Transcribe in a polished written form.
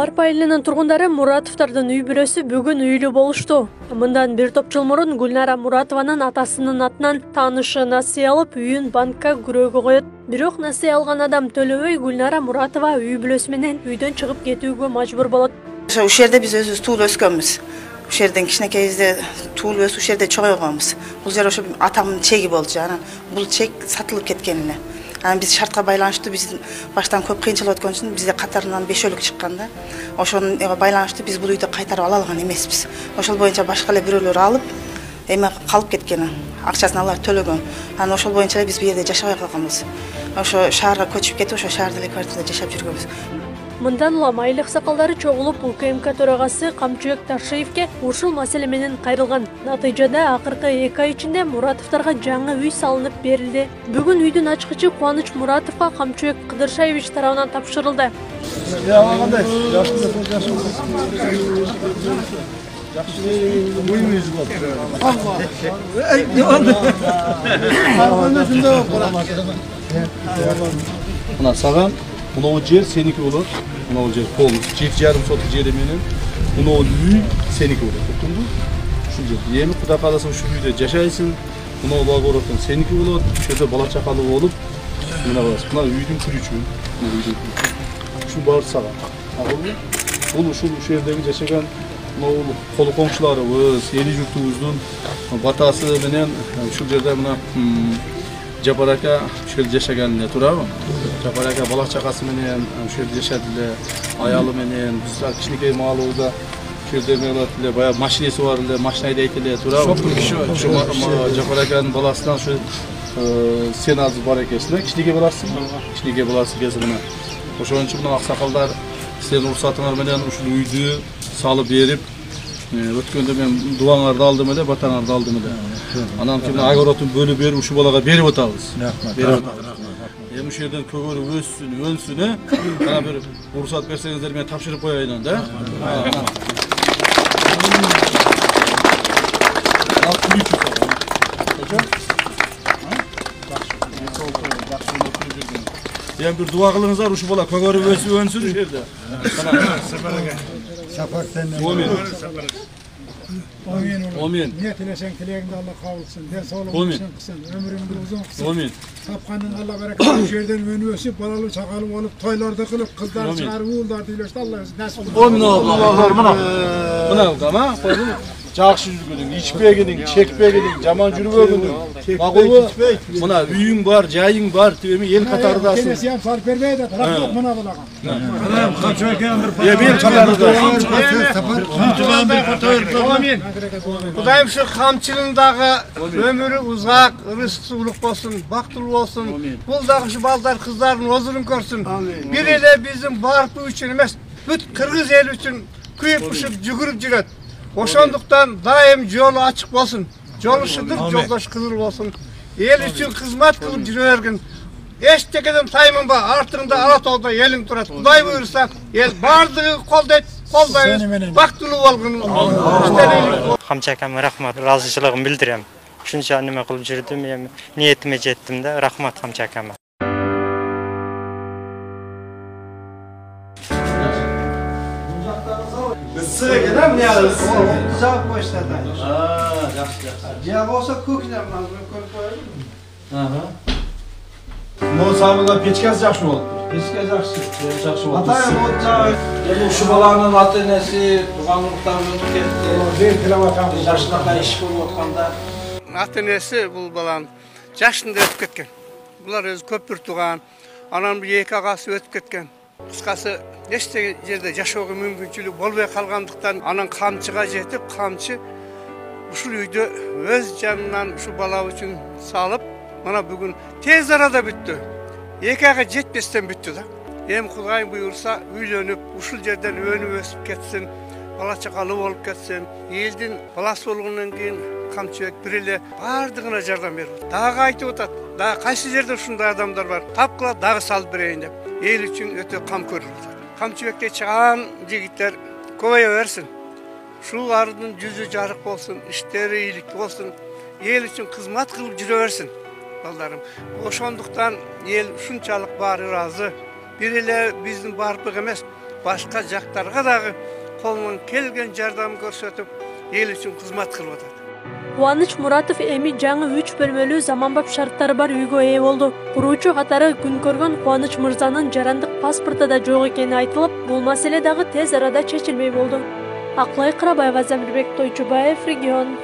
Барп айылынын тургундары Муратовдордун үй бүлөсү бүгүн үйлүү болушту. Мындан бир топ жыл мурун Гүлнара Муратованын атасынын атынан таанышы насыя алып, үйүн банкка күрөөгө коет. Бирок насыя алган адам төлөбөй, Гүлнара Муратова үй бүлөсү менен үйдөн чыгып кетүүгө мажбур болот. Ушул жерде биз өзүбүз туулуп өскөнбүз. Ушул жерден кичинекейибизде туулуп өсүп, ушул жерде чоңойгонбуз. Бул жер ошо атамдын чеги болчу. Анан бул чек сатылып кеткен эле. Biz şartqa байланыштуу биз баштан көп кыйынчылык өткөн үчүн бизде катарынан бешөлүк чыккан да. Ошонго байланыштуу биз бул үйдү кайтарып ала алган эмеспиз. Ошол боюнча башка эле бирөөлөр алып, эме калып кеткен. Акчасын алар төлөгөн. Анан ошол боюнча биз бу жерде жашабай калганбыз. Ошо шаарга көчүп кетип, ошо шаардагы квартирада жашап жүргөнбүз. Мындан улам айыл аксакалдары чогулуп УКМК төрагасы Камчыбек Таршиевке ушул маселе менен кайрылган. Натыйжада акыркы 2 ай ичинде Муратовдорго жаңы үй салынып берилди. Бүгүн үйдүн ачкычы Кубаныч Муратовго Камчыбек Кыдыршаевич тарабынан тапшырылды. Мына саган Мынау жер сеники болот. Мынау жер полностью 7,5 соток жери менен мынау үй сеники болот. Туттуңбу? Ушул жер. Эми Кудай кааласа ушул үйдө жашайсың. Мынау благородтон сеники болот. Ушул жерде бала чакалуу болуп, мына кыласың. Мына үйдүн күрүчү. Мына үйдүн күрүчү. Ушул баары саган. Бул ушул жердеги жашаган мынау колу коңшуларыбыз, эли журтубуздун батасы менен ушул жерде мына Жапар ака ушул жашаган эле турабы? Жапар ака бала чакасы менен ушул жашады эле, аялы менен биз кичинекей маалыбызда ушул жерде эме кылат эле, баягы машинеси бар эле, машина айдайт эле турабы? Жапар аканын баласынан ушул сен азыр бар экенсиң да, кичинекей баласысың? Кичинекей баласы экенсиң мына. Ошон үчүн мына аксакалдар силердин уруксатыңар менен ушул үйдү салып берип, өткөндө мен дуаңарды алдым эле, батаңарды алдым эле. Анан кийин огородун бөлүп берип ушул балага берип атабыз. Эми ушул жерден көгөрүп өссүн, өнсүн, Ана бир уруксат берсеңиздер мен тапшырып коеюн да. Эми бир дуа кылыңыздар, ушул бала көгөрүп өсүп өнсүн ушул жерде. Amin. Niyet ileşen dileğinde Allah kabul etsin. Den sağlığını kılsın. Ömrünü uzun kılsın. Amin. Tapkanın Allah bereket. Şu yerden önü ösüp, balalı çakalı olup, toylarda kılıp, kızlar çıkarıp, uğullar dileşti. Allah nasip olsun. Amin Allah'lar buna. Buna ama жақсы жүргенің, ичпегенің, чекпегенің, жаман жүрбөгенің. Мақұл мына үйің бар, жайың бар, төбеме ел қатардасың. Келесі ям сарп бермейді, рахмет мына балаға. Мен Құдайым шы қамчылындағы өмірі ұзақ, рызқысы ұлық болсын, бақтылы болсын. Бұлдағы шы балдар қыздарын озырын көрсін. Bir еле біздің барпы үшін емес, бүт қырғыз ел үшін күйіп ұшып жүгіріп жүреді. Ошондуктан дайым жолу ачык болсун. Жолу шыдыр, жолдош кызыл болсун. Эл үчүн кызмат кылып жүрө бергин. Эчтекеден таймынба, артыңда Алатоодо элиң турат. Кудай буйрса, эл бардыгы колдойбуз. Бактылуу болгун. Камчы акама рахмат, ыраазычылыгымды билдирем. Ушунча неме кылып жүрдүм, эми ниетиме жеттим да. Рахмат Камчы акама. Sıra gelen ne yarısı? Cevap başladı. Cevap olsa köküne mi? Bunu sağlıkla peçkez jakşı oldu. Peçkez jakşı oldu. Atayım o cevap. Şu balanın atı nesi, tuğanlıktan ötüp ketdi. Yaşlıkta iş bulup otkanda. Atı nesi bu balan? Yaşında ötüp ketken. Bular özü köpür tuğan. Anam bir екі ағасы ötüp ketken. Kıskası neste yerde жашоого мүмкүнчүлүк болбой калгандыктан анан камчыга жетип, камчы ушул үйдө өз жанынан ушу бала үчүн салып, мына бүгүн тез арада бүттү. 2 айга жетпестен бүттү да. Эми Кудай буйрса, үйлөнүп, ушул жерден өнүп өсүп кетсин, бала чакалуу болуп кетсин. Элдин баласы болгондон кийин Камчыбек бир эле бардыгына жардам берип. Дагы айтып атат. Дагы кайсы жерде ушундай адамдар бар? Тапкыла дагы салып берейин деп. Эл үчүн өтө кам көрүп. Камчыбекте чыган жигиттер көбөйө берсин. Ушулардын жүзү жарык болсун, иштери ийгиликтүү болсун, эл үчүн кызмат кылып жүрө берсин. Балдарым, ошондуктан эл ушунчалык баары ыраазы. Бир эле биздин барпык эмес, başka jaktarga dagы kolundan kelgen jardam görsetip el üçün hizmet kılıp atadi. Кубаныч Муратов эми жаңы 3 бөлмөлүү заманбап шарттары бар үйгө ээ болду. Куруучу катары күн көргөн Кубаныч мырзанын жарандык паспорту да жок экени айтылып, бул маселе дагы тез арада чечилмей болду. Аклай Кырабаева, Замирбек Тойчубаев, Регион.